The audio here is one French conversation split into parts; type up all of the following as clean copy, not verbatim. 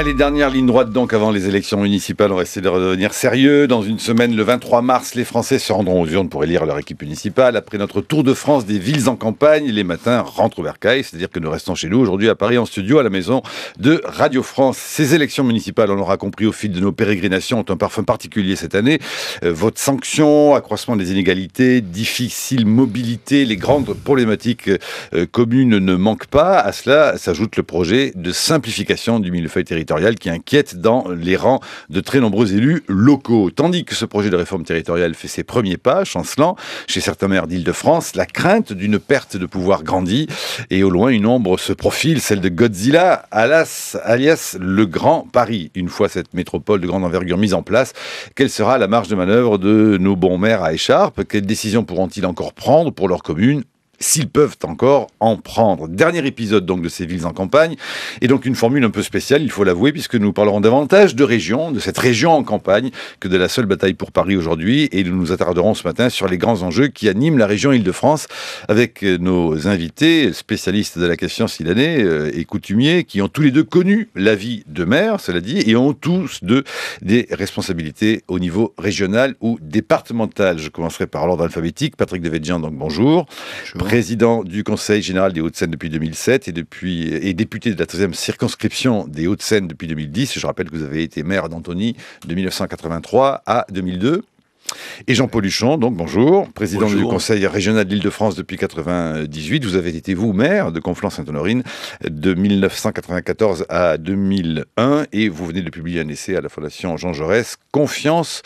Allez, dernière ligne droite donc avant les élections municipales. On va essayer de redevenir sérieux. Dans une semaine, le 23 mars, les Français se rendront aux urnes pour élire leur équipe municipale. Après notre tour de France des villes en campagne, les matins rentrent au bercail. C'est-à-dire que nous restons chez nous aujourd'hui à Paris en studio à la maison de Radio France. Ces élections municipales, on l'aura compris au fil de nos pérégrinations, ont un parfum particulier cette année. Vote sanction, accroissement des inégalités, difficile mobilité, les grandes problématiques communes ne manquent pas. À cela s'ajoute le projet de simplification du millefeuille territorial qui inquiète dans les rangs de très nombreux élus locaux. Tandis que ce projet de réforme territoriale fait ses premiers pas, chancelant, chez certains maires d'Île-de-France, la crainte d'une perte de pouvoir grandit et au loin une ombre se profile, celle de Godzilla, alias le Grand Paris. Une fois cette métropole de grande envergure mise en place, quelle sera la marge de manœuvre de nos bons maires à écharpe? Quelles décisions pourront-ils encore prendre pour leur commune, s'ils peuvent encore en prendre? Dernier épisode donc de ces villes en campagne, et donc une formule un peu spéciale, il faut l'avouer, puisque nous parlerons davantage de région, de cette région en campagne, que de la seule bataille pour Paris aujourd'hui, et nous nous attarderons ce matin sur les grands enjeux qui animent la région Île-de-France, avec nos invités, spécialistes de la question s'il en est, et coutumiers, qui ont tous les deux connu la vie de maire, cela dit, et ont tous deux des responsabilités au niveau régional ou départemental. Je commencerai par l'ordre alphabétique. Patrick Devedjian, donc bonjour. Président du Conseil général des Hauts-de-Seine depuis 2007 et député de la 13e circonscription des Hauts-de-Seine depuis 2010. Je rappelle que vous avez été maire d'Antony de 1983 à 2002. Et Jean-Paul Huchon, donc bonjour, président du Conseil régional de l'Île-de-France depuis 1998. Vous avez été, vous, maire de Conflans-Sainte-Honorine de 1994 à 2001 et vous venez de publier un essai à la Fondation Jean Jaurès, Confiance,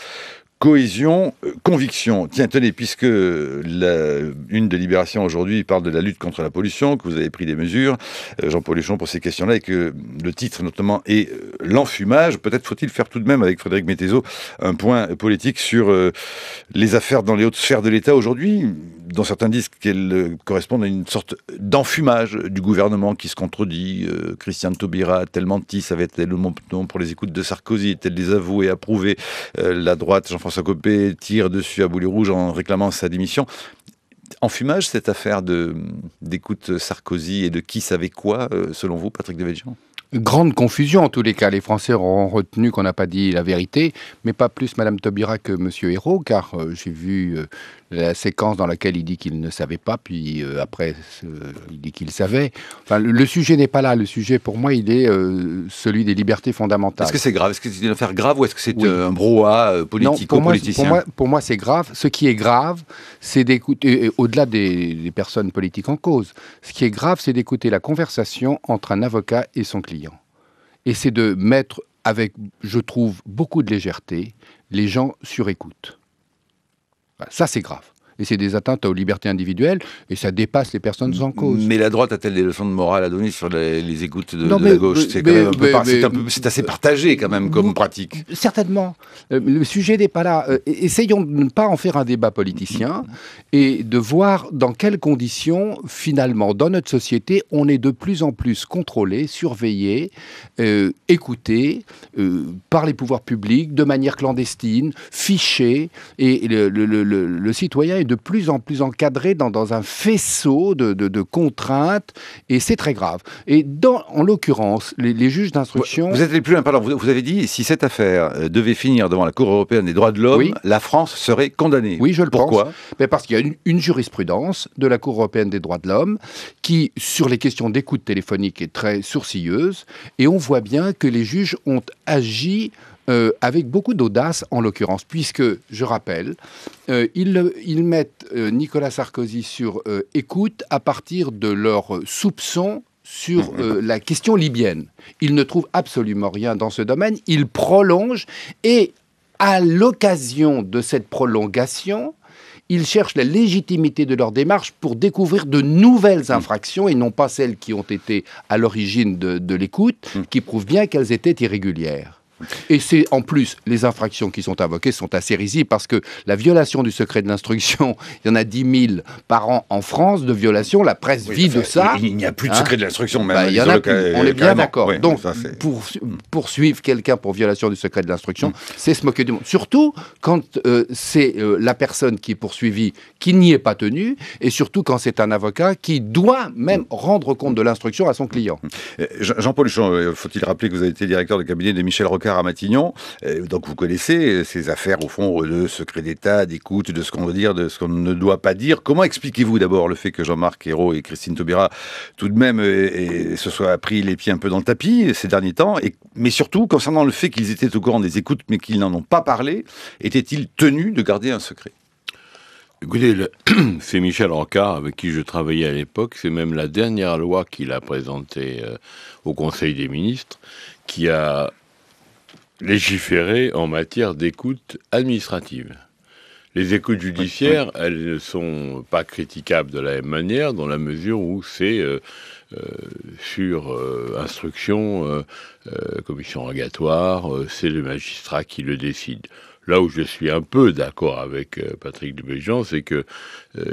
cohésion, conviction. Tiens, tenez, puisque une de Libération aujourd'hui parle de la lutte contre la pollution, que vous avez pris des mesures, Jean-Paul Huchon, pour ces questions-là, et que le titre notamment est l'enfumage, peut-être faut-il faire tout de même avec Frédéric Mettezo un point politique sur les affaires dans les hautes sphères de l'État aujourd'hui, dont certains disent qu'elles correspondent à une sorte d'enfumage du gouvernement qui se contredit. Christiane Taubira a-t-elle menti? Ça avait été le nom pour les écoutes de Sarkozy, est-elle désavouée et approuvée? La droite, Jean-François Copé, tire dessus à boulet rouge en réclamant sa démission. Enfumage, cette affaire d'écoute Sarkozy et de qui savait quoi, selon vous, Patrick Devedjian? Grande confusion, en tous les cas. Les Français auront retenu qu'on n'a pas dit la vérité, mais pas plus Madame Taubira que Monsieur Hérault, car j'ai vu la séquence dans laquelle il dit qu'il ne savait pas, puis après, il dit qu'il savait. Enfin, le sujet n'est pas là. Le sujet, pour moi, il est celui des libertés fondamentales. Est-ce que c'est grave? Est-ce que c'est une affaire grave ou est-ce que c'est un brouhaha politico-politicien? Non, pour moi, c'est grave. Ce qui est grave, c'est d'écouter, au-delà des personnes politiques en cause, ce qui est grave, c'est d'écouter la conversation entre un avocat et son client. Et c'est de mettre, avec, je trouve, beaucoup de légèreté, les gens sur écoute. Ça, c'est grave. Et c'est des atteintes aux libertés individuelles, et ça dépasse les personnes en cause. Mais la droite a-t-elle des leçons de morale à donner sur les écoutes de la gauche? C'est assez partagé quand même comme pratique. Certainement. Le sujet n'est pas là. Essayons de ne pas en faire un débat politicien et de voir dans quelles conditions, finalement, dans notre société, on est de plus en plus contrôlé, surveillé, écouté par les pouvoirs publics, de manière clandestine, fiché, et le citoyen est de plus en plus encadré dans un faisceau de contraintes, et c'est très grave. Et en l'occurrence, les juges d'instruction... Vous êtes les plus imparlants. Vous avez dit, si cette affaire devait finir devant la Cour européenne des droits de l'homme, oui, la France serait condamnée. Oui, je le pense. Pourquoi? Parce qu'il y a une jurisprudence de la Cour européenne des droits de l'homme qui, sur les questions d'écoute téléphonique, est très sourcilleuse, et on voit bien que les juges ont agi avec beaucoup d'audace, en l'occurrence, puisque, je rappelle, ils mettent Nicolas Sarkozy sur écoute à partir de leurs soupçons sur la question libyenne. Ils ne trouvent absolument rien dans ce domaine, ils prolongent, et à l'occasion de cette prolongation, ils cherchent la légitimité de leur démarche pour découvrir de nouvelles infractions, et non pas celles qui ont été à l'origine de l'écoute, qui prouvent bien qu'elles étaient irrégulières. Et c'est en plus, les infractions qui sont invoquées sont assez risibles parce que la violation du secret de l'instruction, il y en a 10 000 par an en France de violations. La presse vit de ça. Il n'y a plus de secret de l'instruction, même. Il y en a plus. On est bien d'accord. Oui, donc, poursuivre quelqu'un pour violation du secret de l'instruction, c'est se moquer du monde. Surtout quand c'est la personne qui est poursuivie qui n'y est pas tenue, et surtout quand c'est un avocat qui doit même rendre compte de l'instruction à son client. Jean-Paul Huchon, faut-il rappeler que vous avez été directeur de cabinet de Michel Rocard à Matignon, donc vous connaissez ces affaires au fond de secret d'État, d'écoute, de ce qu'on veut dire, de ce qu'on ne doit pas dire. Comment expliquez-vous d'abord le fait que Jean-Marc Ayrault et Christine Taubira tout de même se soient pris les pieds un peu dans le tapis ces derniers temps, mais surtout concernant le fait qu'ils étaient au courant des écoutes mais qu'ils n'en ont pas parlé, étaient-ils tenus de garder un secret? Écoutez, c'est Michel Rocard avec qui je travaillais à l'époque, c'est même la dernière loi qu'il a présentée au Conseil des ministres, qui a légiféré en matière d'écoute administrative. Les écoutes judiciaires, elles ne sont pas critiquables de la même manière, dans la mesure où c'est sur instruction, commission rogatoire, c'est le magistrat qui le décide. Là où je suis un peu d'accord avec Patrick Dubéjean, c'est que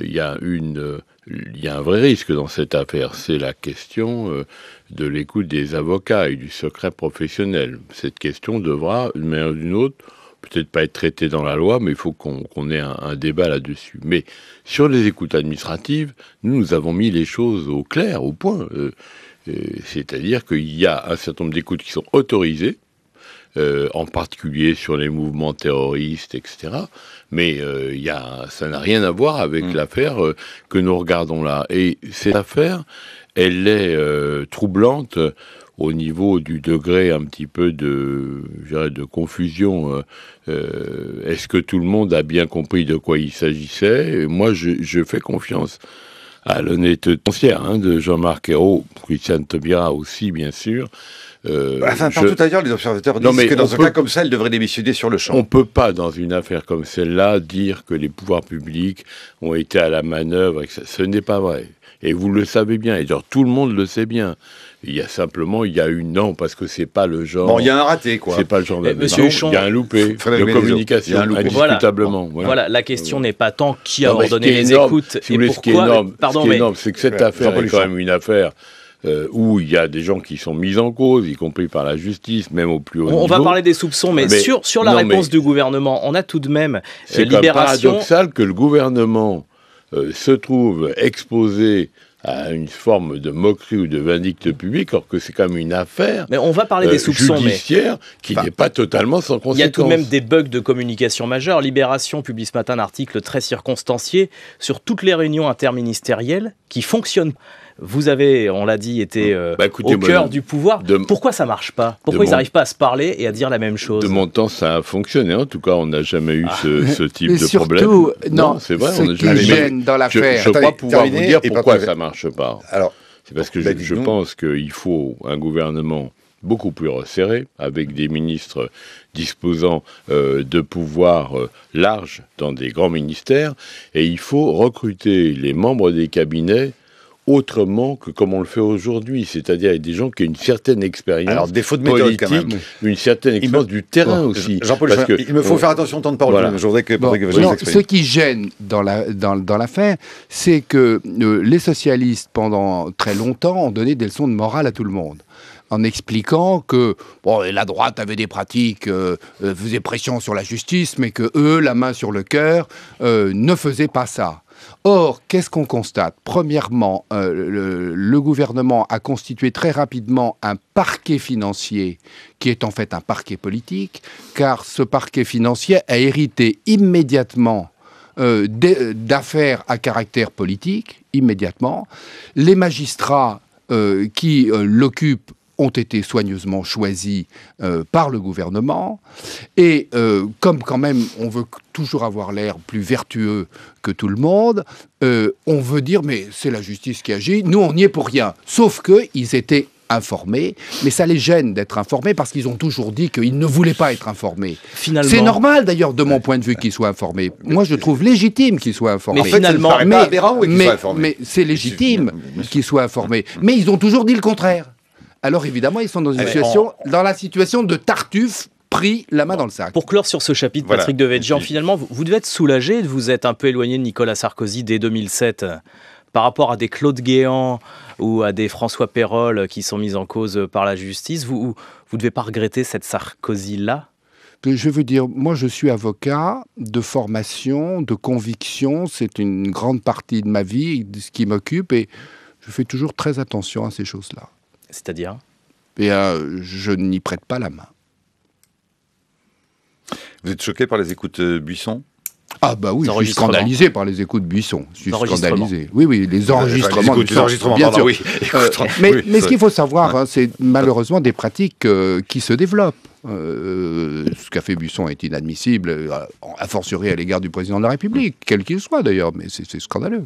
il y a un vrai risque dans cette affaire. C'est la question de l'écoute des avocats et du secret professionnel. Cette question devra, d'une manière ou d'une autre, peut-être pas être traitée dans la loi, mais il faut qu'on ait un débat là-dessus. Mais sur les écoutes administratives, nous avons mis les choses au clair, au point. C'est-à-dire qu'il y a un certain nombre d'écoutes qui sont autorisées, en particulier sur les mouvements terroristes, etc. Mais ça n'a rien à voir avec l'affaire que nous regardons là. Et cette affaire, elle est troublante au niveau du degré un petit peu de confusion. Est-ce que tout le monde a bien compris de quoi il s'agissait? Moi, je fais confiance à l'honnêteté foncière de Jean-Marc Ayrault, Christiane Taubira aussi, bien sûr. Tout à l'heure, les observateurs disent que dans un cas comme ça, elle devrait démissionner sur le champ. On ne peut pas, dans une affaire comme celle-là, dire que les pouvoirs publics ont été à la manœuvre. Ce n'est pas vrai. Et vous le savez bien. Et genre, tout le monde le sait bien. Il y a eu non, parce que c'est pas le genre... Bon, il y a un raté, quoi. C'est pas le genre Monsieur Huchon, il y a un loupé de communication, indiscutablement. Voilà, la question n'est pas tant qui a ordonné les écoutes et pourquoi... Ce qui est énorme, c'est que cette affaire est quand même une affaire... où il y a des gens qui sont mis en cause, y compris par la justice, même au plus haut niveau. On va parler des soupçons, mais sur la réponse du gouvernement, on a tout de même c'est paradoxal que le gouvernement se trouve exposé à une forme de moquerie ou de vindicte publique, alors que c'est quand même une affaire mais on va parler des soupçons, judiciaire qui n'est pas totalement sans conséquence. Il y a tout de même des bugs de communication majeurs. Libération publie ce matin un article très circonstancié sur toutes les réunions interministérielles qui fonctionnent. Vous avez, on l'a dit, été au cœur du pouvoir. Pourquoi ça marche pas? Pourquoi ils n'arrivent pas à se parler et à dire la même chose? De mon temps, ça a fonctionné. En tout cas, on n'a jamais eu ce type de surtout, problème. Non, c'est vrai. Ce qui gêne dans l'affaire... Je crois pouvoir vous dire pourquoi ça marche pas. C'est parce que je pense qu'il faut un gouvernement beaucoup plus resserré, avec des ministres disposant de pouvoirs larges dans des grands ministères, et il faut recruter les membres des cabinets autrement que comme on le fait aujourd'hui, c'est-à-dire avec des gens qui ont une certaine expérience. Alors, défaut de méthode, politique, quand même. Une certaine expérience du terrain aussi. Jean-Paul, il me faut faire attention au temps de parole. Voilà. Je voudrais que ce qui gêne dans l'affaire, c'est que les socialistes, pendant très longtemps, ont donné des leçons de morale à tout le monde, en expliquant que la droite avait des pratiques, faisait pression sur la justice, mais que eux, la main sur le cœur, ne faisaient pas ça. Or, qu'est-ce qu'on constate? Premièrement, le gouvernement a constitué très rapidement un parquet financier qui est en fait un parquet politique, car ce parquet financier a hérité immédiatement d'affaires à caractère politique, immédiatement. Les magistrats qui l'occupent ont été soigneusement choisis par le gouvernement. Et comme quand même on veut toujours avoir l'air plus vertueux que tout le monde, on veut dire mais c'est la justice qui agit, nous on n'y est pour rien. Sauf qu'ils étaient informés, mais ça les gêne d'être informés parce qu'ils ont toujours dit qu'ils ne voulaient pas être informés. Finalement, c'est normal d'ailleurs de mon point de vue qu'ils soient informés. Moi je trouve légitime qu'ils soient informés. Mais finalement, mais c'est légitime qu'ils soient informés. Mais ils ont toujours dit le contraire. Alors évidemment, ils sont dans une situation, dans la situation de Tartuffe pris la main dans le sac. Pour clore sur ce chapitre, voilà. Patrick Devedjian, finalement, vous devez être soulagé de vous être un peu éloigné de Nicolas Sarkozy dès 2007 par rapport à des Claude Guéant ou à des François Pérolle qui sont mis en cause par la justice. Vous ne devez pas regretter cette Sarkozy-là ? Je veux dire, moi je suis avocat de formation, de conviction, c'est une grande partie de ma vie, de ce qui m'occupe, et je fais toujours très attention à ces choses-là. C'est-à-dire ? Et je n'y prête pas la main. Vous êtes choqué par les écoutes Buisson ? Ah bah oui, je suis scandalisé par les écoutes Buisson. Je suis scandalisé. Oui, les enregistrements. Les enregistrements, bien sûr. Oui. Mais ce qu'il faut savoir, c'est malheureusement des pratiques qui se développent. Ce qu'a fait Buisson est inadmissible, a fortiori à l'égard du président de la République, quel qu'il soit d'ailleurs, mais c'est scandaleux.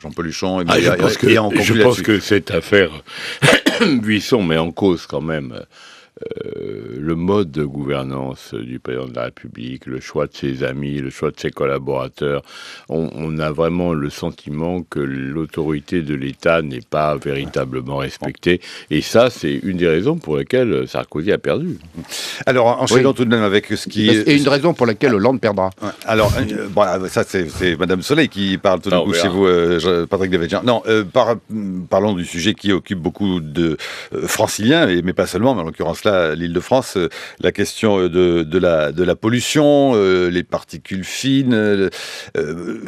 Jean-Paul Huchon, je pense que cette affaire Buisson met en cause quand même le mode de gouvernance du président de la République, le choix de ses amis, le choix de ses collaborateurs. On a vraiment le sentiment que l'autorité de l'État n'est pas véritablement respectée. Et ça, c'est une des raisons pour lesquelles Sarkozy a perdu. Alors, enchaînons tout de même avec ce qui... Et une raison pour laquelle Hollande perdra. Alors, ça, c'est Madame Soleil qui parle tout d'un coup chez vous, Patrick Devedjian. Non, parlons du sujet qui occupe beaucoup de franciliens, mais pas seulement, mais en l'occurrence là, l'Île-de-France, la question de la pollution, les particules fines.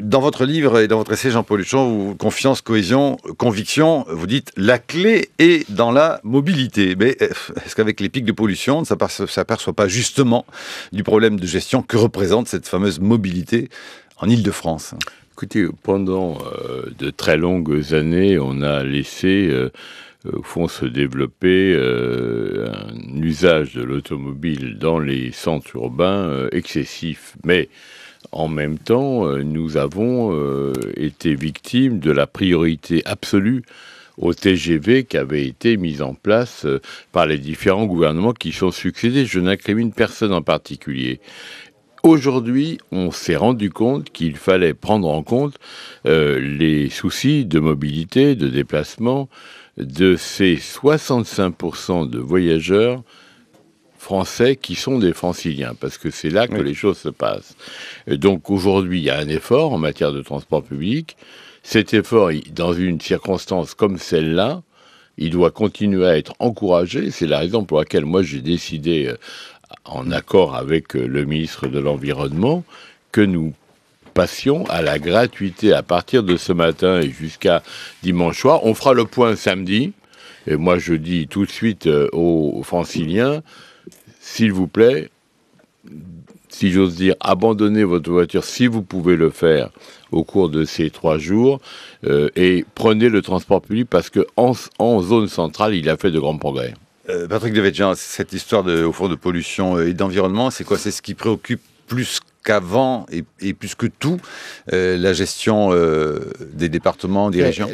Dans votre livre et dans votre essai, Jean-Paul Huchon, Confiance, cohésion, conviction, vous dites la clé est dans la mobilité. Mais est-ce qu'avec les pics de pollution, on ne s'aperçoit pas justement du problème de gestion que représente cette fameuse mobilité en Île-de-France ? Écoutez, pendant de très longues années, on a laissé... au fond, se développer un usage de l'automobile dans les centres urbains excessif. Mais en même temps, nous avons été victimes de la priorité absolue au TGV qui avait été mise en place par les différents gouvernements qui sont succédés. Je n'incrimine personne en particulier. Aujourd'hui, on s'est rendu compte qu'il fallait prendre en compte les soucis de mobilité, de déplacement, de ces 65% de voyageurs français qui sont des franciliens, parce que c'est là que les choses se passent. Et donc aujourd'hui, il y a un effort en matière de transport public. Cet effort, dans une circonstance comme celle-là, il doit continuer à être encouragé. C'est la raison pour laquelle moi j'ai décidé, en accord avec le ministre de l'Environnement, que nous passions à la gratuité à partir de ce matin et jusqu'à dimanche soir. On fera le point samedi. Et moi, je dis tout de suite aux franciliens, s'il vous plaît, si j'ose dire, abandonnez votre voiture si vous pouvez le faire au cours de ces 3 jours et prenez le transport public parce qu'en zone centrale, il a fait de grands progrès. Patrick Devedjian, cette histoire au fond de pollution et d'environnement, c'est quoi ? C'est ce qui préoccupe plus qu'avant et plus que tout la gestion des départements, des régions ?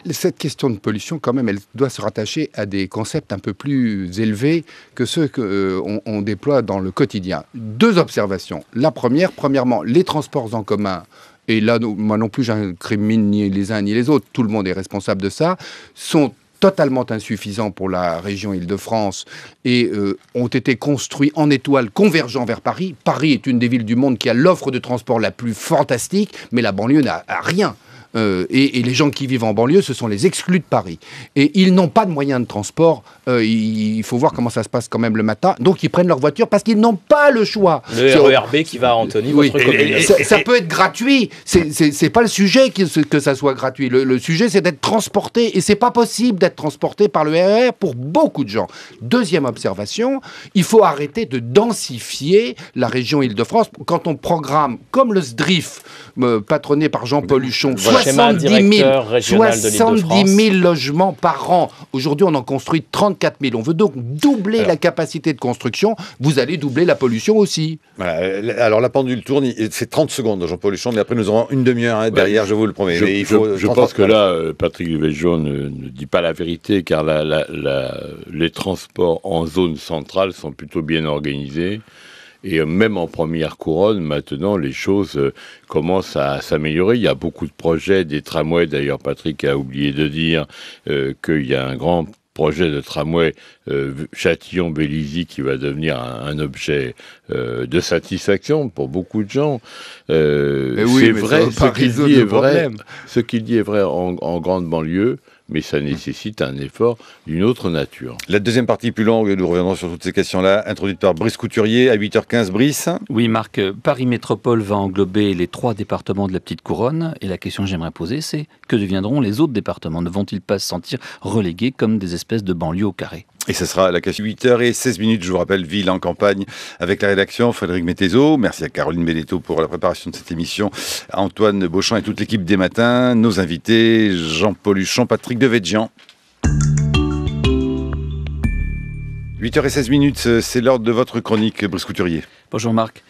Cette question de pollution, quand même, elle doit se rattacher à des concepts un peu plus élevés que ceux qu'on déploie dans le quotidien. 2 observations. La premièrement, les transports en commun, et là, moi non plus, j'incrimine ni les uns ni les autres, tout le monde est responsable de ça, sont totalement insuffisants pour la région Île-de-France et ont été construits en étoile convergeant vers Paris. Paris est une des villes du monde qui a l'offre de transport la plus fantastique, mais la banlieue n'a rien. Et les gens qui vivent en banlieue, ce sont les exclus de Paris. Et ils n'ont pas de moyens de transport. Il faut voir comment ça se passe quand même le matin. Donc ils prennent leur voiture parce qu'ils n'ont pas le choix. Le RERB qui va à Antony, votre commune. Ça peut être gratuit. C'est pas le sujet que ça soit gratuit. Le sujet, c'est d'être transporté. Et c'est pas possible d'être transporté par le RER pour beaucoup de gens. Deuxième observation, il faut arrêter de densifier la région Île-de-France. Quand on programme, comme le SDRIF, patronné par Jean-Paul Huchon, 70 000 logements par an. Aujourd'hui, on en construit 34 000. On veut donc doubler la capacité de construction. Vous allez doubler la pollution aussi. Voilà. Alors, la pendule tourne. C'est 30 secondes, Jean-Paul Huchon, mais après, nous aurons une demi-heure derrière, je vous le promets. Je pense que là, Patrick Devedjian ne dit pas la vérité, car les transports en zone centrale sont plutôt bien organisés. Et même en première couronne, maintenant, les choses commencent à s'améliorer. Il y a beaucoup de projets, des tramways. D'ailleurs, Patrick a oublié de dire qu'il y a un grand projet de tramway Châtillon-Bélizy qui va devenir un objet de satisfaction pour beaucoup de gens. C'est vrai, ce qu'il dit est vrai en grande banlieue, mais ça nécessite un effort d'une autre nature. La deuxième partie plus longue, nous reviendrons sur toutes ces questions-là, introduite par Brice Couturier à 8h15. Brice ? Oui, Marc, Paris Métropole va englober les 3 départements de la Petite Couronne, et la question que j'aimerais poser, c'est que deviendront les autres départements ? Ne vont-ils pas se sentir relégués comme des espèces de banlieues au carré ? Et ce sera la question 8h16, je vous rappelle, Ville en campagne avec la rédaction, Frédéric Mettezo. Merci à Caroline Belletto pour la préparation de cette émission, à Antoine Beauchamp et toute l'équipe des matins, nos invités, Jean-Paul Huchon, Patrick Devedjian. 8h16, c'est l'heure de votre chronique, Brice Couturier. Bonjour Marc.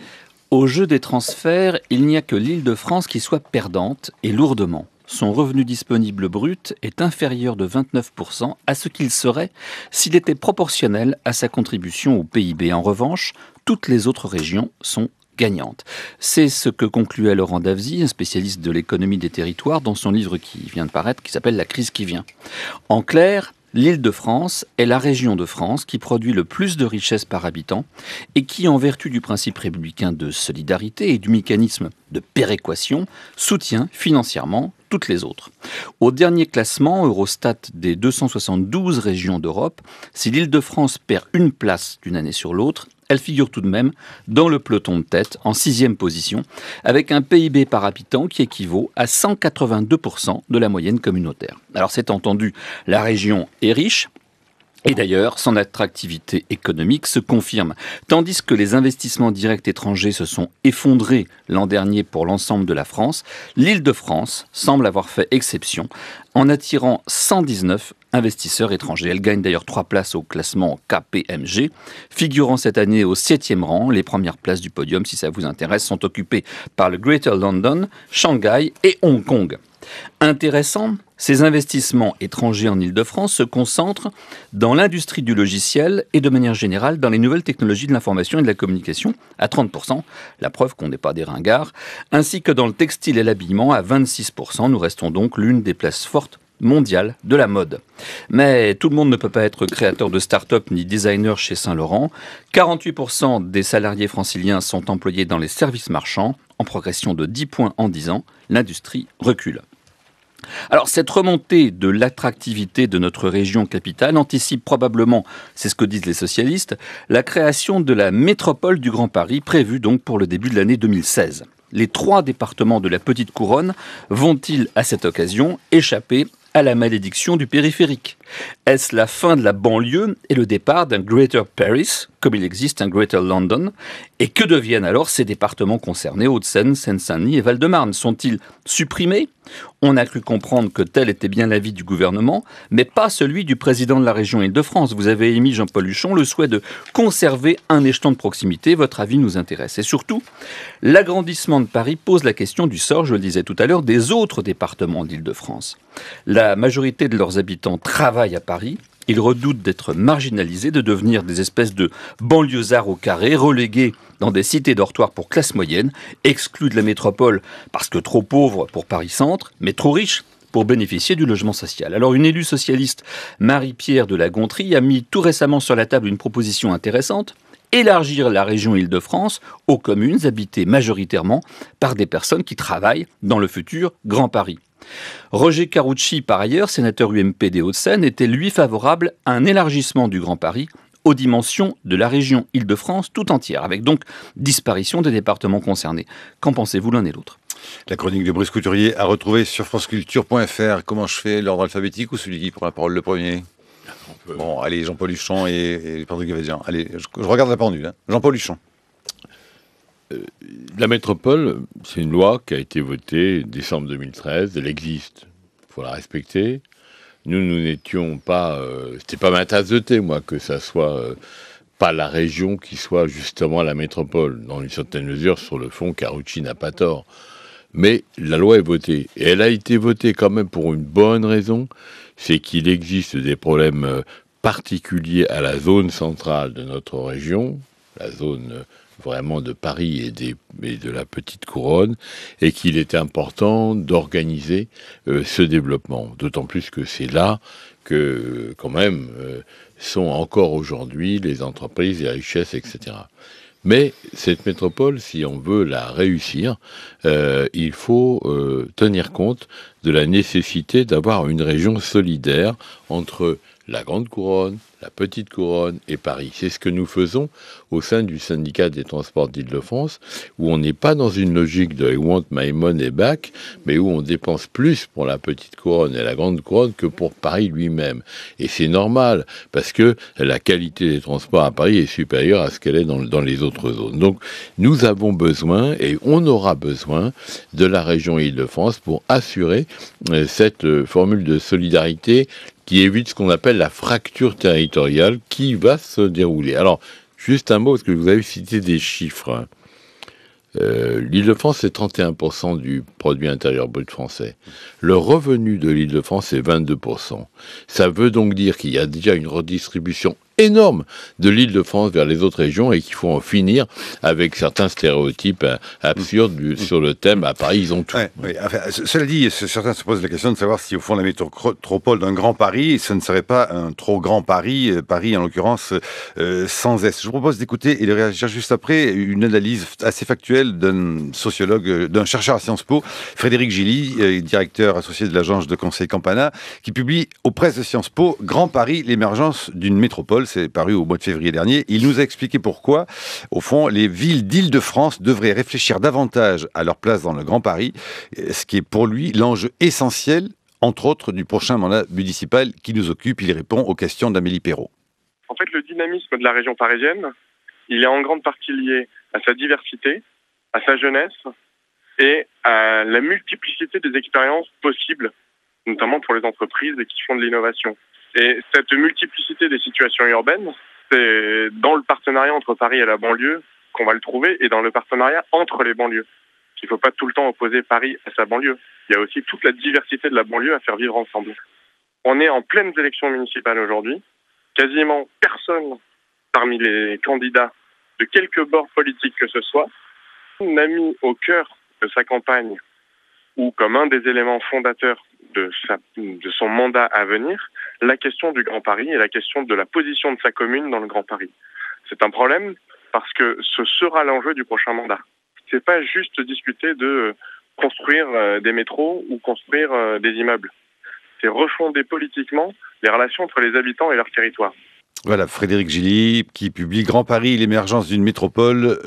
Au jeu des transferts, il n'y a que l'Île-de-France qui soit perdante, et lourdement. Son revenu disponible brut est inférieur de 29% à ce qu'il serait s'il était proportionnel à sa contribution au PIB. En revanche, toutes les autres régions sont gagnantes. C'est ce que concluait Laurent Davzy, un spécialiste de l'économie des territoires, dans son livre qui vient de paraître, qui s'appelle « La crise qui vient ». En clair, l'Île-de-France est la région de France qui produit le plus de richesses par habitant et qui, en vertu du principe républicain de solidarité et du mécanisme de péréquation, soutient financièrement toutes les autres. Au dernier classement Eurostat des 272 régions d'Europe, si l'Île-de-France perd une place d'une année sur l'autre, elle figure tout de même dans le peloton de tête, en 6e position, avec un PIB par habitant qui équivaut à 182% de la moyenne communautaire. Alors c'est entendu, la région est riche, et d'ailleurs, son attractivité économique se confirme. Tandis que les investissements directs étrangers se sont effondrés l'an dernier pour l'ensemble de la France, l'Île-de-France semble avoir fait exception en attirant 119 investisseurs étrangers. Elle gagne d'ailleurs 3 places au classement KPMG, figurant cette année au 7e rang. Les premières places du podium, si ça vous intéresse, sont occupées par le Greater London, Shanghai et Hong Kong. Intéressant, ces investissements étrangers en Île-de-France se concentrent dans l'industrie du logiciel et de manière générale dans les nouvelles technologies de l'information et de la communication à 30%, la preuve qu'on n'est pas des ringards, ainsi que dans le textile et l'habillement à 26%. Nous restons donc l'une des places fortes mondiales de la mode. Mais tout le monde ne peut pas être créateur de start-up ni designer chez Saint-Laurent. 48% des salariés franciliens sont employés dans les services marchands, en progression de 10 points en 10 ans. L'industrie recule. Alors, cette remontée de l'attractivité de notre région capitale anticipe probablement, c'est ce que disent les socialistes, la création de la métropole du Grand Paris, prévue donc pour le début de l'année 2016. Les 3 départements de la Petite Couronne vont-ils, à cette occasion, échapper à la malédiction du périphérique? Est-ce la fin de la banlieue et le départ d'un Greater Paris, comme il existe un Greater London? Et que deviennent alors ces départements concernés, Hauts-de-Seine, Seine-Saint-Denis et Val-de-Marne? Sont-ils supprimés? On a cru comprendre que tel était bien l'avis du gouvernement, mais pas celui du président de la région Île-de-France. Vous avez émis, Jean-Paul Huchon, le souhait de conserver un échelon de proximité. Votre avis nous intéresse. Et surtout, l'agrandissement de Paris pose la question du sort, je le disais tout à l'heure, des autres départements d'Île-de-France. La majorité de leurs habitants travaillent à Paris. Ils redoutent d'être marginalisés, de devenir des espèces de banlieusards au carré, relégués dans des cités dortoirs pour classe moyenne, exclus de la métropole parce que trop pauvres pour Paris-Centre, mais trop riches pour bénéficier du logement social. Alors une élue socialiste, Marie-Pierre de la Gontrie, a mis tout récemment sur la table une proposition intéressante: élargir la région Île-de-France aux communes habitées majoritairement par des personnes qui travaillent dans le futur Grand Paris. Roger Carucci, par ailleurs, sénateur UMP des Hauts-de-Seine, était lui favorable à un élargissement du Grand Paris aux dimensions de la région Île-de-France tout entière, avec donc disparition des départements concernés. Qu'en pensez-vous l'un et l'autre? La chronique de Brice Couturier à retrouver sur franceculture.fr. Comment je fais, l'ordre alphabétique ou celui qui prend la parole le premier? Bon, allez, Jean-Paul Huchon et Patrick Devedjian. Allez, je regarde la pendule. Hein. Jean-Paul Huchon. La métropole, c'est une loi qui a été votée décembre 2013. Elle existe. Il faut la respecter. Nous n'étions pas... c'était pas ma tasse de thé, moi, que ça soit pas la région qui soit justement la métropole. Dans une certaine mesure, sur le fond, Carucci n'a pas tort. Mais la loi est votée. Et elle a été votée quand même pour une bonne raison. C'est qu'il existe des problèmes particuliers à la zone centrale de notre région, la zone vraiment de Paris et de la Petite Couronne, et qu'il est important d'organiser ce développement. D'autant plus que c'est là que, quand même, sont encore aujourd'hui les entreprises, les richesses, etc. Mais cette métropole, si on veut la réussir, il faut tenir compte de la nécessité d'avoir une région solidaire entre la Grande Couronne, la Petite Couronne et Paris. C'est ce que nous faisons au sein du syndicat des transports d'Île-de-France, où on n'est pas dans une logique de « I want my money back », mais où on dépense plus pour la Petite Couronne et la Grande Couronne que pour Paris lui-même. Et c'est normal, parce que la qualité des transports à Paris est supérieure à ce qu'elle est dans les autres zones. Donc nous avons besoin, et on aura besoin, de la région Île-de-France pour assurer cette formule de solidarité qui évite ce qu'on appelle la fracture territoriale qui va se dérouler. Alors, juste un mot, parce que vous avez cité des chiffres. L'Île-de-France, c'est 31% du produit intérieur brut français. Le revenu de l'Île-de-France, c'est 22%. Ça veut donc dire qu'il y a déjà une redistribution énorme de l'Île-de-France vers les autres régions et qu'il faut en finir avec certains stéréotypes absurdes sur le thème « à Paris, ils ont tout ». Enfin, cela dit, certains se posent la question de savoir si au fond la métropole d'un grand Paris, ce ne serait pas un trop grand Paris, Paris en l'occurrence sans S. Je vous propose d'écouter et de réagir juste après une analyse assez factuelle d'un sociologue, d'un chercheur à Sciences Po, Frédéric Gilly, directeur associé de l'agence de conseil Campana, qui publie aux presses de Sciences Po « Grand Paris, l'émergence d'une métropole ». C'est paru au mois de février dernier. Il nous a expliqué pourquoi, au fond, les villes d'Île-de-France devraient réfléchir davantage à leur place dans le Grand Paris, ce qui est pour lui l'enjeu essentiel, entre autres, du prochain mandat municipal qui nous occupe. Il répond aux questions d'Amélie Perrault. En fait, le dynamisme de la région parisienne, il est en grande partie lié à sa diversité, à sa jeunesse et à la multiplicité des expériences possibles, notamment pour les entreprises qui font de l'innovation. Et cette multiplicité des situations urbaines, c'est dans le partenariat entre Paris et la banlieue qu'on va le trouver, et dans le partenariat entre les banlieues. Il ne faut pas tout le temps opposer Paris à sa banlieue. Il y a aussi toute la diversité de la banlieue à faire vivre ensemble. On est en pleines élections municipales aujourd'hui. Quasiment personne parmi les candidats de quelque bord politique que ce soit n'a mis au cœur de sa campagne ou comme un des éléments fondateurs de son mandat à venir, la question du Grand Paris et la question de la position de sa commune dans le Grand Paris. C'est un problème parce que ce sera l'enjeu du prochain mandat. C'est pas juste discuter de construire des métros ou construire des immeubles. C'est refonder politiquement les relations entre les habitants et leur territoire. Voilà, Frédéric Gilly, qui publie Grand Paris, l'émergence d'une métropole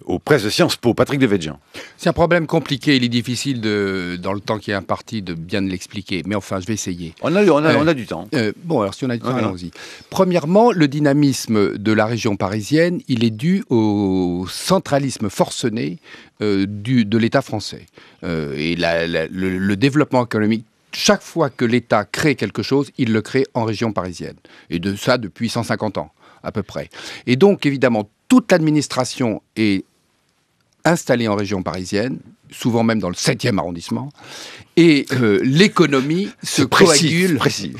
aux presses de Sciences Po. Patrick Devedjian. C'est un problème compliqué, il est difficile, dans le temps qui est imparti, de bien l'expliquer. Mais enfin, je vais essayer. On a du temps. Bon, alors si on a du temps, allons-y. Premièrement, le dynamisme de la région parisienne, il est dû au centralisme forcené de l'État français. Et le développement économique, chaque fois que l'État crée quelque chose, il le crée en région parisienne. Et de ça depuis 150 ans, à peu près. Et donc, évidemment, toute l'administration est installée en région parisienne, souvent même dans le 7e arrondissement, et l'économie se coagule... Précis.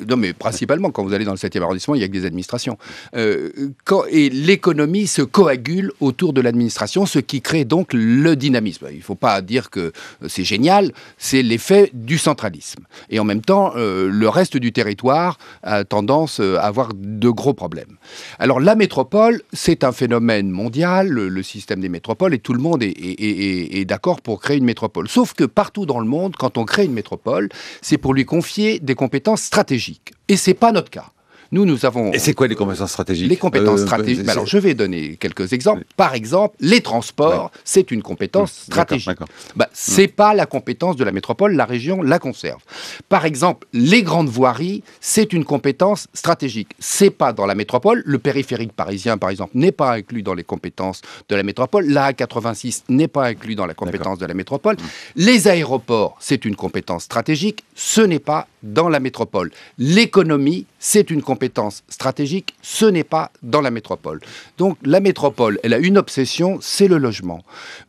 Non, mais principalement, quand vous allez dans le 7e arrondissement, il n'y a que des administrations. Et l'économie se coagule autour de l'administration, ce qui crée donc le dynamisme. Il ne faut pas dire que c'est génial, c'est l'effet du centralisme. Et en même temps, le reste du territoire a tendance à avoir de gros problèmes. Alors, la métropole, c'est un phénomène mondial, le système des métropoles, et tout le monde est d'accord pour créer une métropole. Sauf que partout dans le monde, quand on crée une métropole, c'est pour lui confier des compétences stratégiques. Et ce n'est pas notre cas. Nous avons... Et c'est quoi les compétences stratégiques ? Les compétences stratégiques. Alors, je vais donner quelques exemples. Par exemple, les transports, c'est une compétence stratégique. D'accord. C'est pas la compétence de la métropole, la région la conserve. Par exemple, les grandes voiries, c'est une compétence stratégique. C'est pas dans la métropole. Le périphérique parisien, par exemple, n'est pas inclus dans les compétences de la métropole. La A86 n'est pas inclus dans la compétence de la métropole. Les aéroports, c'est une compétence stratégique. Ce n'est pas dans la métropole. L'économie, c'est une compétence stratégique, ce n'est pas dans la métropole. Donc la métropole, elle a une obsession, c'est le logement,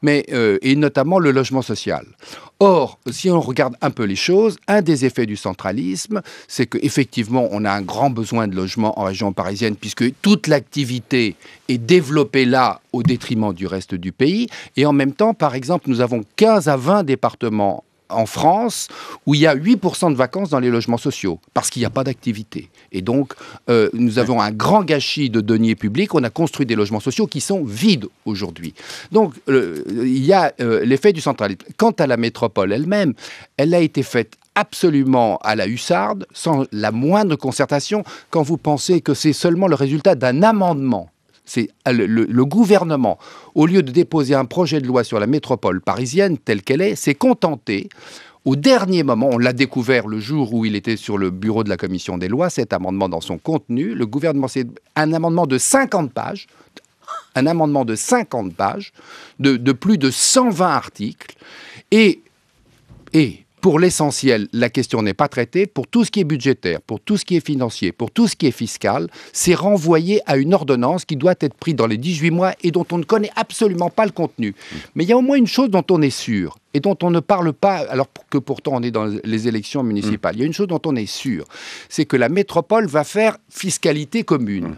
et notamment le logement social. Or, si on regarde un peu les choses, un des effets du centralisme, c'est qu'effectivement, on a un grand besoin de logement en région parisienne, puisque toute l'activité est développée là au détriment du reste du pays. Et en même temps, par exemple, nous avons 15 à 20 départements en France où il y a 8% de vacances dans les logements sociaux, parce qu'il n'y a pas d'activité. Et donc, nous avons un grand gâchis de deniers publics. On a construit des logements sociaux qui sont vides aujourd'hui. Donc, il y a l'effet du centralisme. Quant à la métropole elle-même, elle a été faite absolument à la hussarde, sans la moindre concertation, quand vous pensez que c'est seulement le résultat d'un amendement. C'est le gouvernement, au lieu de déposer un projet de loi sur la métropole parisienne telle qu'elle est, s'est contenté, au dernier moment, on l'a découvert le jour où il était sur le bureau de la commission des lois, cet amendement dans son contenu, le gouvernement, c'est un amendement de 50 pages, de plus de 120 articles, et pour l'essentiel, la question n'est pas traitée. Pour tout ce qui est budgétaire, pour tout ce qui est financier, pour tout ce qui est fiscal, c'est renvoyé à une ordonnance qui doit être prise dans les 18 mois et dont on ne connaît absolument pas le contenu. Mais il y a au moins une chose dont on est sûr et dont on ne parle pas, alors que pourtant on est dans les élections municipales. Il y a une chose dont on est sûr, c'est que la métropole va faire fiscalité commune.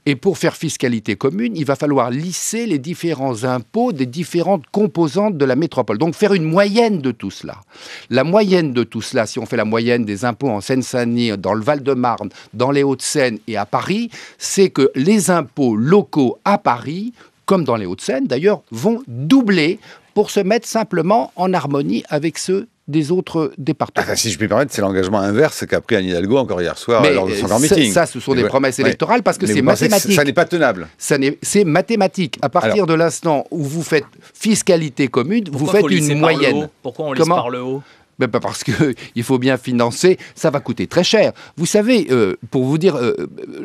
Et pour faire fiscalité commune, il va falloir lisser les différents impôts des différentes composantes de la métropole. Donc faire une moyenne de tout cela. La moyenne de tout cela, si on fait la moyenne des impôts en Seine-Saint-Denis, dans le Val-de-Marne, dans les Hauts-de-Seine et à Paris, c'est que les impôts locaux à Paris, comme dans les Hauts-de-Seine d'ailleurs, vont doubler pour se mettre simplement en harmonie avec ceux des autres départements. Ah, si je puis me permettre, c'est l'engagement inverse qu'a pris Anne Hidalgo encore hier soir lors de son grand meeting. Ça, ce sont des promesses électorales parce que c'est mathématique. Ça n'est pas tenable. C'est mathématique. À partir de l'instant où vous faites fiscalité commune, vous faites une moyenne. Pourquoi on lisse par le haut ? Parce qu'il faut bien financer, ça va coûter très cher. Vous savez, pour vous dire,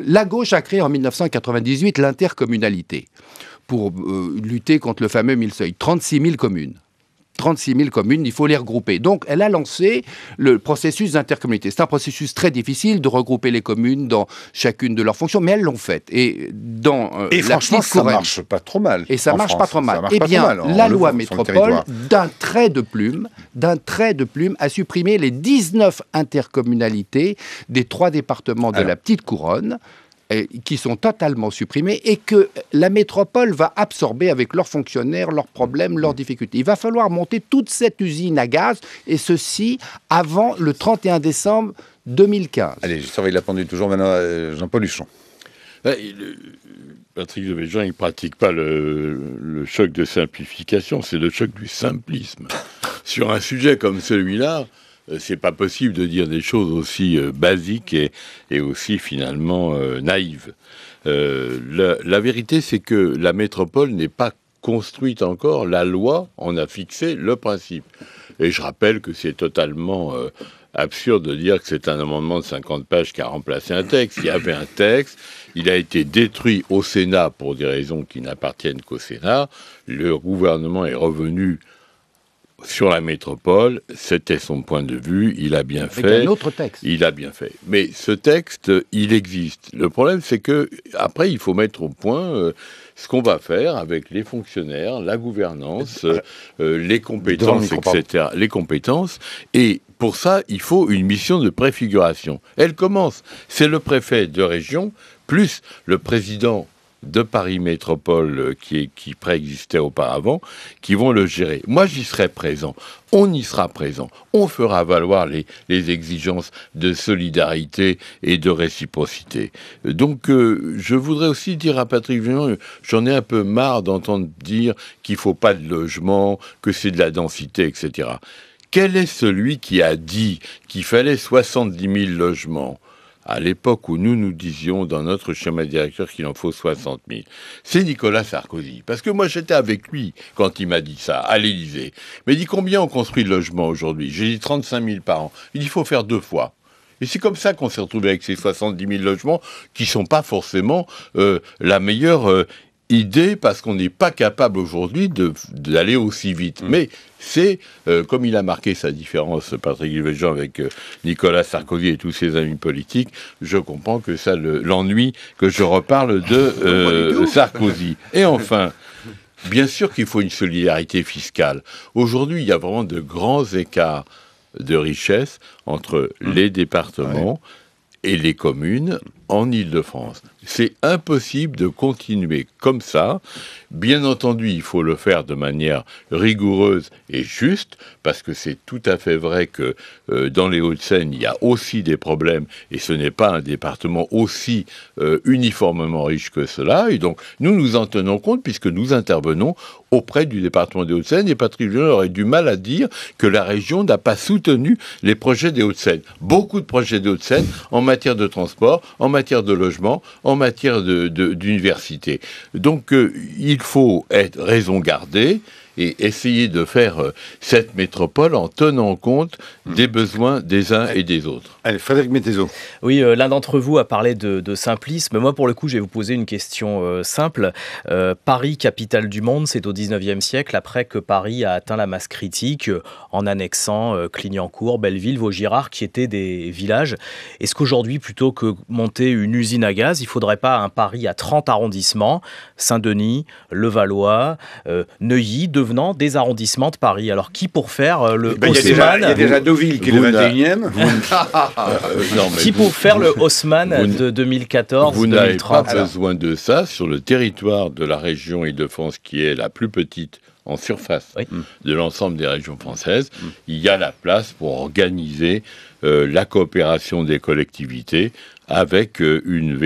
la gauche a créé en 1998 l'intercommunalité pour lutter contre le fameux millefeuille. 36 000 communes. 36 000 communes, il faut les regrouper. Donc, elle a lancé le processus d'intercommunalité. C'est un processus très difficile de regrouper les communes dans chacune de leurs fonctions, mais elles l'ont fait. Et franchement, ça ne marche pas trop mal. Et ça ne marche pas trop mal. Eh bien, la loi métropole, d'un trait de plume, a supprimé les 19 intercommunalités des 3 départements de la Petite Couronne, qui sont totalement supprimés et que la métropole va absorber avec leurs fonctionnaires, leurs problèmes, leurs difficultés. Il va falloir monter toute cette usine à gaz, et ceci avant le 31 décembre 2015. Allez, je surveille la pendule toujours maintenant, Jean-Paul Huchon. Patrick Devedjian, il ne pratique pas le choc de simplification, c'est le choc du simplisme. Sur un sujet comme celui-là, c'est pas possible de dire des choses aussi basiques et aussi finalement naïves. La vérité, c'est que la métropole n'est pas construite encore. La loi en a fixé le principe. Et je rappelle que c'est totalement absurde de dire que c'est un amendement de 50 pages qui a remplacé un texte. Il y avait un texte, il a été détruit au Sénat pour des raisons qui n'appartiennent qu'au Sénat. Le gouvernement est revenu sur la métropole, c'était son point de vue, il a bien fait. Avec un autre texte. Il a bien fait. Mais ce texte, il existe. Le problème, c'est que après, il faut mettre au point ce qu'on va faire avec les fonctionnaires, la gouvernance, les compétences, etc. Les compétences. Et pour ça, il faut une mission de préfiguration. Elle commence. C'est le préfet de région, plus le président de Paris Métropole qui préexistait auparavant, qui vont le gérer. Moi, j'y serai présent. On y sera présent. On fera valoir les exigences de solidarité et de réciprocité. Donc, je voudrais aussi dire à Patrick Devedjian, j'en ai un peu marre d'entendre dire qu'il ne faut pas de logement, que c'est de la densité, etc. Quel est celui qui a dit qu'il fallait 70 000 logements à l'époque où nous disions dans notre schéma directeur qu'il en faut 60 000, c'est Nicolas Sarkozy. Parce que moi, j'étais avec lui quand il m'a dit ça, à l'Élysée. Mais il dit, combien on construit de logements aujourd'hui? J'ai dit 35 000 par an. Il dit, il faut faire 2 fois. Et c'est comme ça qu'on s'est retrouvé avec ces 70 000 logements qui ne sont pas forcément la meilleure idée, parce qu'on n'est pas capable aujourd'hui d'aller aussi vite. Mais c'est, comme il a marqué sa différence, Patrick Devedjian, avec Nicolas Sarkozy et tous ses amis politiques, je comprends que ça l'ennuie que je reparle de Sarkozy. Et enfin, bien sûr qu'il faut une solidarité fiscale. Aujourd'hui, il y a vraiment de grands écarts de richesse entre les départements et les communes, en Île-de-France. C'est impossible de continuer comme ça. Bien entendu, il faut le faire de manière rigoureuse et juste, parce que c'est tout à fait vrai que dans les Hauts-de-Seine, il y a aussi des problèmes, et ce n'est pas un département aussi uniformément riche que cela. Et donc, nous en tenons compte, puisque nous intervenons auprès du département des Hauts-de-Seine, et Patrick Julien aurait du mal à dire que la région n'a pas soutenu les projets des Hauts-de-Seine. Beaucoup de projets des Hauts-de-Seine en matière de transport, en matière de logement, en matière d'université. Donc, il faut être raison gardée et essayer de faire cette métropole en tenant compte des besoins des uns et des autres. Allez, Frédéric Mettezo. Oui, l'un d'entre vous a parlé de simplisme. Moi, pour le coup, je vais vous poser une question simple. Paris, capitale du monde, c'est au 19e siècle, après que Paris a atteint la masse critique, en annexant Clignancourt, Belleville, Vaugirard, qui étaient des villages. Est-ce qu'aujourd'hui, plutôt que monter une usine à gaz, il ne faudrait pas un Paris à 30 arrondissements, Saint-Denis, Levallois, Neuilly, devenant des arrondissements de Paris? Alors, qui pour faire le Haussmann? Il y a déjà Deauville qui est le 21e. Qui pour faire le Haussmann de 2014-2030? Vous n'avez pas besoin de ça sur le territoire de la région Île-de-France, qui est la plus petite en surface de l'ensemble des régions françaises. Il y a la place pour organiser la coopération des collectivités avec une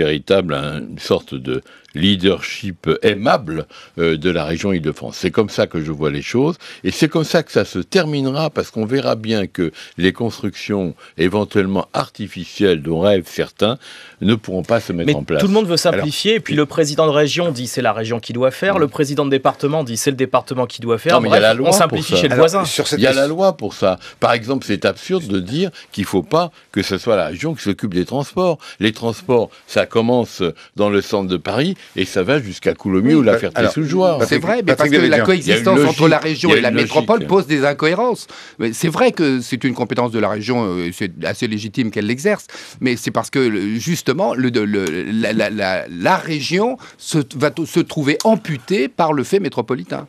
sorte de leadership aimable de la région Île-de-France. C'est comme ça que je vois les choses, et c'est comme ça que ça se terminera, parce qu'on verra bien que les constructions éventuellement artificielles dont rêvent certains ne pourront pas se mettre en place. Tout le monde veut simplifier, et puis le président de région dit c'est la région qui doit faire, le président de département dit c'est le département qui doit faire. Non, mais bref, il y a la loi on simplifie chez le voisin. Il y a la loi pour ça. Par exemple, c'est absurde de dire qu'il ne faut pas que ce soit la région qui s'occupe des transports. Les transports, ça commence dans le centre de Paris et ça va jusqu'à Coulommiers ou la Ferté-sous-Jouarre. C'est vrai, mais parce que la coexistence entre la région et la métropole pose des incohérences. C'est vrai que c'est une compétence de la région, c'est assez légitime qu'elle l'exerce, mais c'est parce que justement la région va se trouver amputée par le fait métropolitain.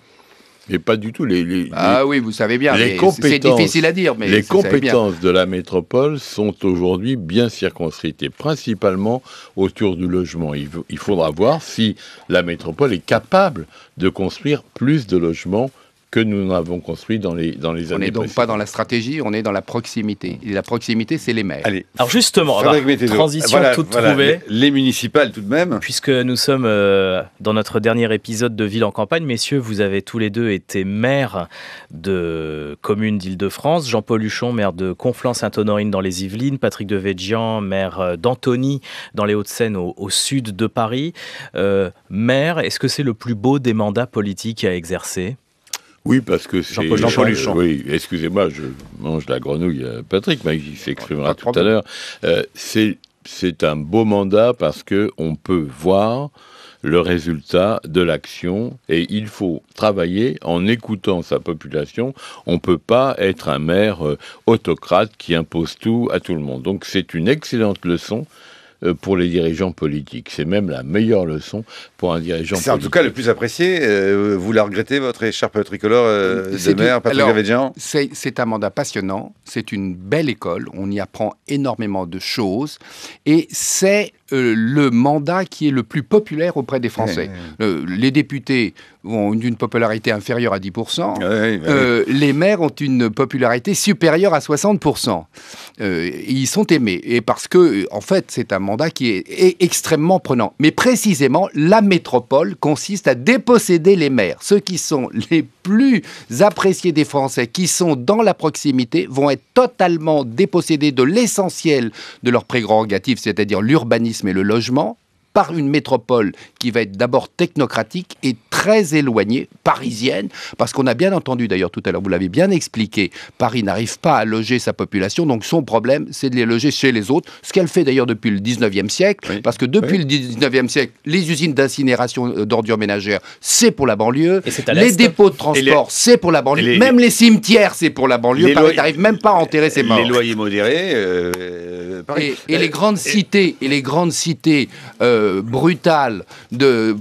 Et pas du tout. Oui, vous savez bien, c'est difficile à dire. Mais les compétences de la métropole sont aujourd'hui bien circonscrites, et principalement autour du logement. Il faudra voir si la métropole est capable de construire plus de logements que nous n'avons construit dans les années précédentes. On n'est donc pas dans la stratégie, on est dans la proximité. Et la proximité, c'est les maires. Allez. Alors justement, transition toute trouvée. Les municipales tout de même. Puisque nous sommes dans notre dernier épisode de Ville en campagne, messieurs, vous avez tous les deux été maires de communes d'Île-de-France. Jean-Paul Huchon, maire de Conflans-Sainte-Honorine dans les Yvelines. Patrick Devedjian, maire d'Antony dans les Hauts-de-Seine au sud de Paris. Maire, est-ce que c'est le plus beau des mandats politiques à exercer ? Oui, parce que c'est... Jean-Paul Huchon. Oui, excusez-moi, je mange la grenouille. Patrick, mais il s'exprimera tout à l'heure. C'est un beau mandat parce qu'on peut voir le résultat de l'action, et il faut travailler en écoutant sa population. On ne peut pas être un maire autocrate qui impose tout à tout le monde. Donc c'est une excellente leçon pour les dirigeants politiques. C'est même la meilleure leçon pour un dirigeant politique. C'est en tout cas le plus apprécié. Vous la regrettez, votre écharpe tricolore de maire, Patrick Devedjian ? C'est un mandat passionnant, c'est une belle école, on y apprend énormément de choses, et c'est le mandat qui est le plus populaire auprès des Français. Les députés ont une popularité inférieure à 10%, les maires ont une popularité supérieure à 60%. Ils sont aimés, et parce que, en fait, c'est un mandat qui est extrêmement prenant. Mais précisément, la métropole consiste à déposséder les maires. Ceux qui sont les plus appréciés des Français, qui sont dans la proximité, vont être totalement dépossédés de l'essentiel de leurs prérogatives, c'est-à-dire l'urbanisme et le logement, par une métropole qui va être d'abord technocratique et très éloignée, parisienne, parce qu'on a bien entendu d'ailleurs tout à l'heure, vous l'avez bien expliqué, Paris n'arrive pas à loger sa population, donc son problème c'est de les loger chez les autres, ce qu'elle fait d'ailleurs depuis le 19e siècle, parce que depuis le 19e siècle, les usines d'incinération d'ordures ménagères, c'est pour la banlieue, les dépôts de transport, c'est pour la banlieue, même les cimetières, c'est pour la banlieue, Paris n'arrive même pas à enterrer ses morts. Les loyers modérés, Paris. Et les grandes cités, brutale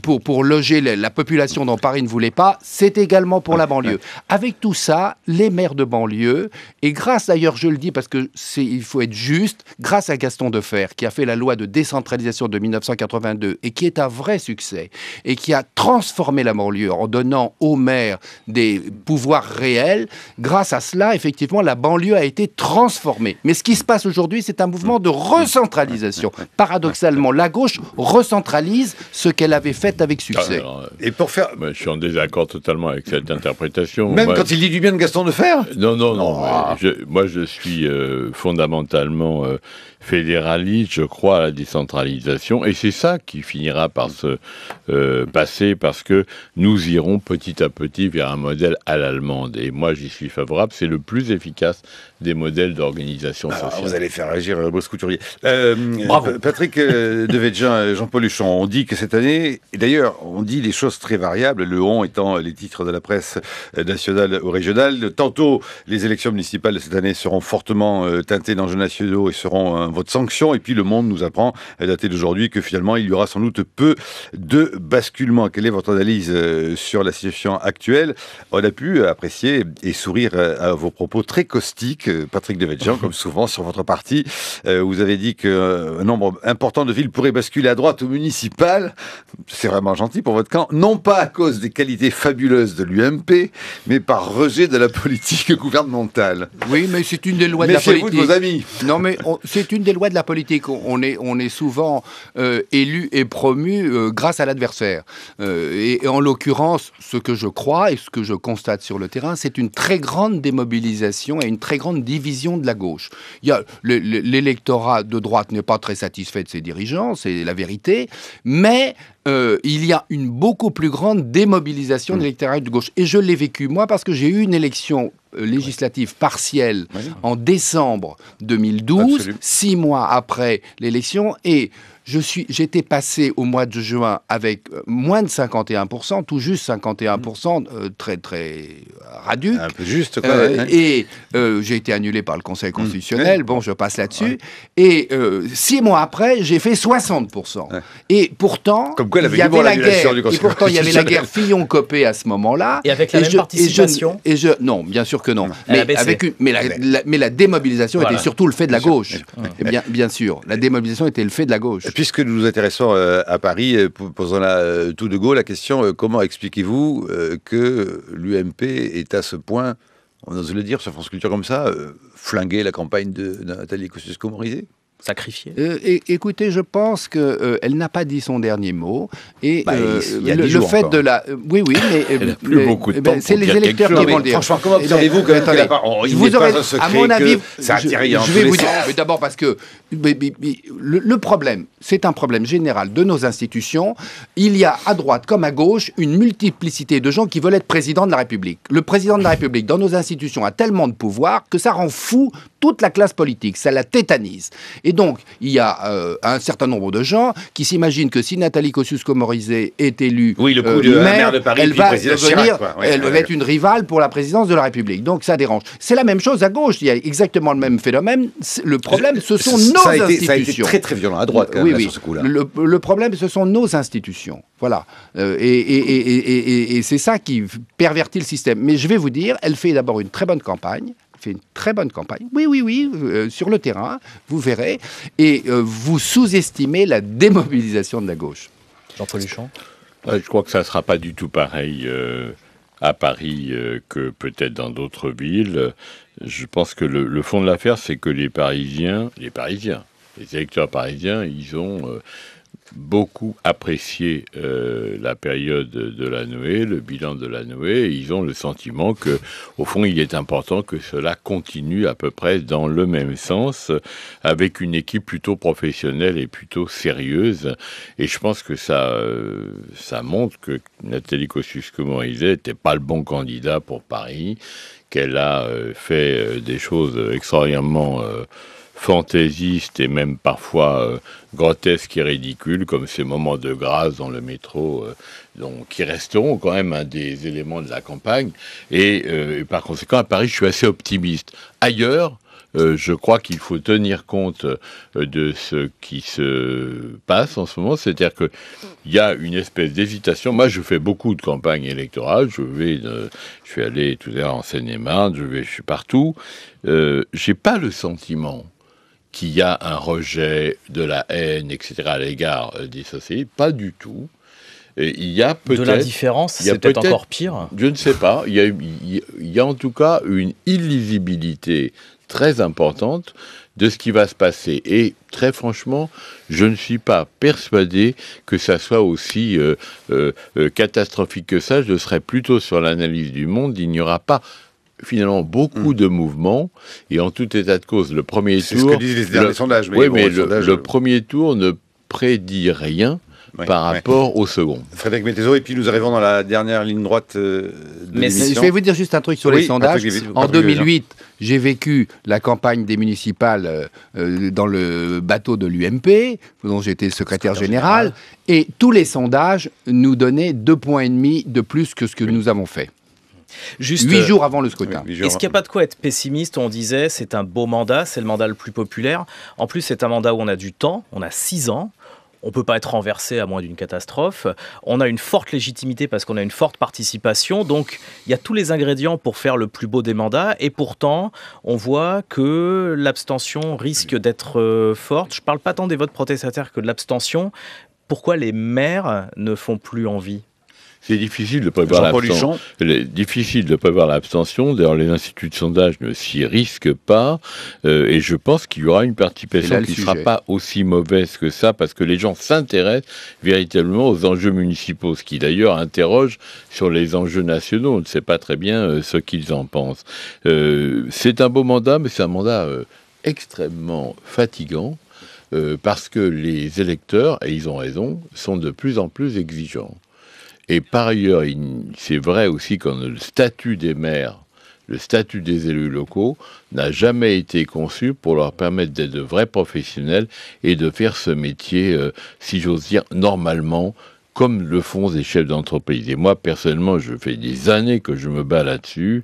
pour loger la population dont Paris ne voulait pas, c'est également pour la banlieue. Avec tout ça, les maires de banlieue, et grâce d'ailleurs, je le dis parce que il faut être juste, grâce à Gaston Defferre, qui a fait la loi de décentralisation de 1982 et qui est un vrai succès, et qui a transformé la banlieue en donnant aux maires des pouvoirs réels, grâce à cela, effectivement, la banlieue a été transformée. Mais ce qui se passe aujourd'hui, c'est un mouvement de recentralisation. Paradoxalement, la gauche recentralise ce qu'elle avait fait avec succès. Alors, et pour faire... je suis en désaccord totalement avec cette interprétation. Même quand il dit du bien de Gaston Defferre ? Non. Moi, je suis fondamentalement fédéraliste, je crois à la décentralisation, et c'est ça qui finira par se passer, parce que nous irons petit à petit vers un modèle à l'allemande. Et moi, j'y suis favorable. C'est le plus efficace des modèles d'organisation sociale. Vous allez faire réagir Brice Couturier. Bravo. Patrick Devedjian, Jean-Paul Huchon, on dit que cette année, et d'ailleurs, on dit des choses très variables, le on étant les titres de la presse nationale ou régionale. Tantôt, les élections municipales de cette année seront fortement teintées d'enjeux nationaux et seront un vote sanction. Et puis, Le Monde nous apprend, daté d'aujourd'hui, que finalement, il y aura sans doute peu de basculement. Quelle est votre analyse sur la situation actuelle ? On a pu apprécier et sourire à vos propos très caustiques, Patrick Devedjian, comme souvent sur votre parti. Vous avez dit qu'un nombre important de villes pourrait basculer à droite au municipal. C'est vraiment gentil pour votre camp. Non pas à cause des qualités fabuleuses de l'UMP, mais par rejet de la politique gouvernementale. Oui, mais c'est une des lois de la politique. Méfiez-vous de vos amis. Non, mais c'est une des lois de la politique. On est souvent élu et promu grâce à l'adversaire. Et en l'occurrence, ce que je crois et ce que je constate sur le terrain, c'est une très grande démobilisation et une très grande division de la gauche. L'électorat de droite n'est pas très satisfait de ses dirigeants, c'est la vérité, mais il y a une beaucoup plus grande démobilisation de l'électorat de gauche. Et je l'ai vécu, moi, parce que j'ai eu une élection législative partielle en décembre 2012, Absolument. 6 mois après l'élection, et j'étais passé au mois de juin avec moins de 51%, tout juste 51%, très très radu. Un peu juste, quoi. Et j'ai été annulé par le Conseil constitutionnel, bon, je passe là-dessus. Et 6 mois après, j'ai fait 60%. Et pourtant, il y avait la guerre. Et pourtant, il y avait la guerre Fillon-Copé à ce moment-là. Et avec la même participation non, bien sûr que non. Mais la démobilisation était surtout le fait de la gauche. Bien sûr, la démobilisation était le fait de la gauche. Puisque nous nous intéressons à Paris, posons-la tout de go la question, comment expliquez-vous que l'UMP est à ce point, on ose le dire sur France Culture comme ça, flinguer la campagne de Nathalie Kosciusko-Morizet ? Sacrifié. Écoutez, je pense qu'elle n'a pas dit son dernier mot. Et le fait encore. de la... Oui, mais... Elle n'a plus beaucoup de temps c'est les électeurs qui vont le dire. Franchement, comment observez-vous que vous aurez, à mon avis, ça a tiré je vais vous dire, mais d'abord parce que le problème, c'est un problème général de nos institutions. Il y a à droite comme à gauche une multiplicité de gens qui veulent être président de la République. Le président de la République, dans nos institutions, a tellement de pouvoir que ça rend fou toute la classe politique, ça la tétanise. Et donc, il y a un certain nombre de gens qui s'imaginent que si Nathalie Kosciusko-Morizet est élue maire de Paris, elle va être une rivale pour la présidence de la République. Donc, ça dérange. C'est la même chose à gauche. Il y a exactement le même phénomène. Le problème, ce sont nos institutions. Ça a été très, très violent à droite, quand même, sur ce coup-là. Le problème, ce sont nos institutions. Voilà. Et c'est ça qui pervertit le système. Mais je vais vous dire, elle fait d'abord une très bonne campagne. Fait une très bonne campagne. Oui, sur le terrain, vous verrez. Et vous sous-estimez la démobilisation de la gauche. Jean-Paul Huchon ? Je crois que ça ne sera pas du tout pareil à Paris que peut-être dans d'autres villes. Je pense que le fond de l'affaire, c'est que les électeurs parisiens, ils ont beaucoup apprécié la période de la Noé, le bilan de la Noé, et ils ont le sentiment que, au fond, il est important que cela continue à peu près dans le même sens, avec une équipe plutôt professionnelle et plutôt sérieuse. Et je pense que ça montre que Nathalie Kosciusko-Morizet n'était pas le bon candidat pour Paris, qu'elle a fait des choses extraordinairement fantaisistes et même parfois grotesques et ridicules, comme ces moments de grâce dans le métro, qui resteront quand même un des éléments de la campagne. Et par conséquent, à Paris, je suis assez optimiste. Ailleurs, Je crois qu'il faut tenir compte de ce qui se passe en ce moment, c'est-à-dire qu'il y a une espèce d'hésitation. Moi, je fais beaucoup de campagnes électorales, je suis allé tout à l'heure en Seine-et-Marne, je suis partout. J'ai pas le sentiment qu'il y a un rejet de la haine, etc., à l'égard des sociétés, pas du tout. Et il y a peut-être... De l'indifférence, c'est peut-être encore pire. Je ne sais pas. Il y a en tout cas une illisibilité très importante de ce qui va se passer. Et très franchement, je ne suis pas persuadé que ça soit aussi catastrophique que ça. Je serais plutôt sur l'analyse du monde. Il n'y aura pas finalement beaucoup de mouvements. Et en tout état de cause, le premier tour... C'est ce que disent les derniers sondages. Oui, mais le premier tour ne prédit rien par rapport au second. Frédéric Mettezo, et puis nous arrivons dans la dernière ligne droite de l'émission. Je vais vous dire juste un truc sur les sondages. En 2008, j'ai vécu la campagne des municipales dans le bateau de l'UMP, dont j'étais secrétaire général, et tous les sondages nous donnaient 2,5 points de plus que ce que nous avons fait. Juste 8 jours avant le scrutin. Est-ce qu'il n'y a pas de quoi être pessimiste? On disait c'est un beau mandat, c'est le mandat le plus populaire. En plus, c'est un mandat où on a du temps, on a 6 ans. On ne peut pas être renversé à moins d'une catastrophe. On a une forte légitimité parce qu'on a une forte participation. Donc, il y a tous les ingrédients pour faire le plus beau des mandats. Et pourtant, on voit que l'abstention risque d'être forte. Je ne parle pas tant des votes protestataires que de l'abstention. Pourquoi les maires ne font plus envie ? C'est difficile de prévoir l'abstention. Difficile de prévoir l'abstention. D'ailleurs, les instituts de sondage ne s'y risquent pas. Et je pense qu'il y aura une participation qui ne sera pas aussi mauvaise que ça, parce que les gens s'intéressent véritablement aux enjeux municipaux, ce qui d'ailleurs interroge sur les enjeux nationaux. On ne sait pas très bien ce qu'ils en pensent. C'est un beau mandat, mais c'est un mandat extrêmement fatigant, parce que les électeurs, et ils ont raison, sont de plus en plus exigeants. Et par ailleurs, c'est vrai aussi que le statut des maires, le statut des élus locaux n'a jamais été conçu pour leur permettre d'être de vrais professionnels et de faire ce métier, si j'ose dire, normalement, comme le font des chefs d'entreprise. Et moi, personnellement, je fais des années que je me bats là-dessus,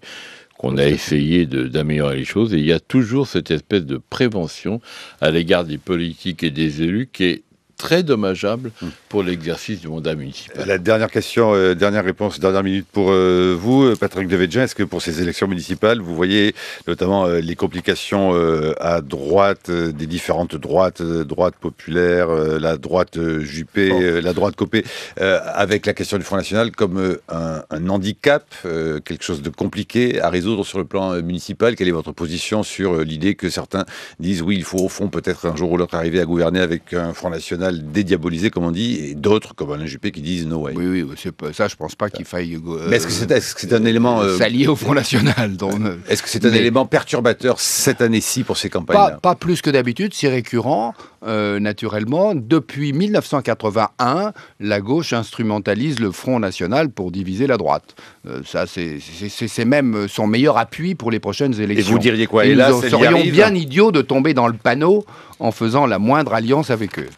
qu'on a essayé d'améliorer les choses, et il y a toujours cette espèce de prévention à l'égard des politiques et des élus qui est très dommageable pour l'exercice du mandat municipal. La dernière question, dernière réponse, dernière minute pour vous, Patrick Devedjian. Est-ce que pour ces élections municipales, vous voyez notamment les complications à droite, des différentes droites, droite populaire, la droite Juppé, la droite Copé, avec la question du Front National comme un handicap, quelque chose de compliqué à résoudre sur le plan municipal? Quelle est votre position sur l'idée que certains disent oui, il faut au fond peut-être un jour ou l'autre arriver à gouverner avec un Front National dédiabolisé, comme on dit, et d'autres, comme Alain Juppé, qui disent no way. Oui, c'est pas, ça, je pense pas qu'il faille... mais est-ce que c'est un élément... s'allier au Front National. Est-ce que c'est un élément perturbateur cette année-ci pour ces campagnes-là? Pas plus que d'habitude, c'est récurrent, naturellement. Depuis 1981, la gauche instrumentalise le Front National pour diviser la droite. Ça, c'est même son meilleur appui pour les prochaines élections. Et vous diriez quoi? Et là, nous serions bien idiots de tomber dans le panneau en faisant la moindre alliance avec eux.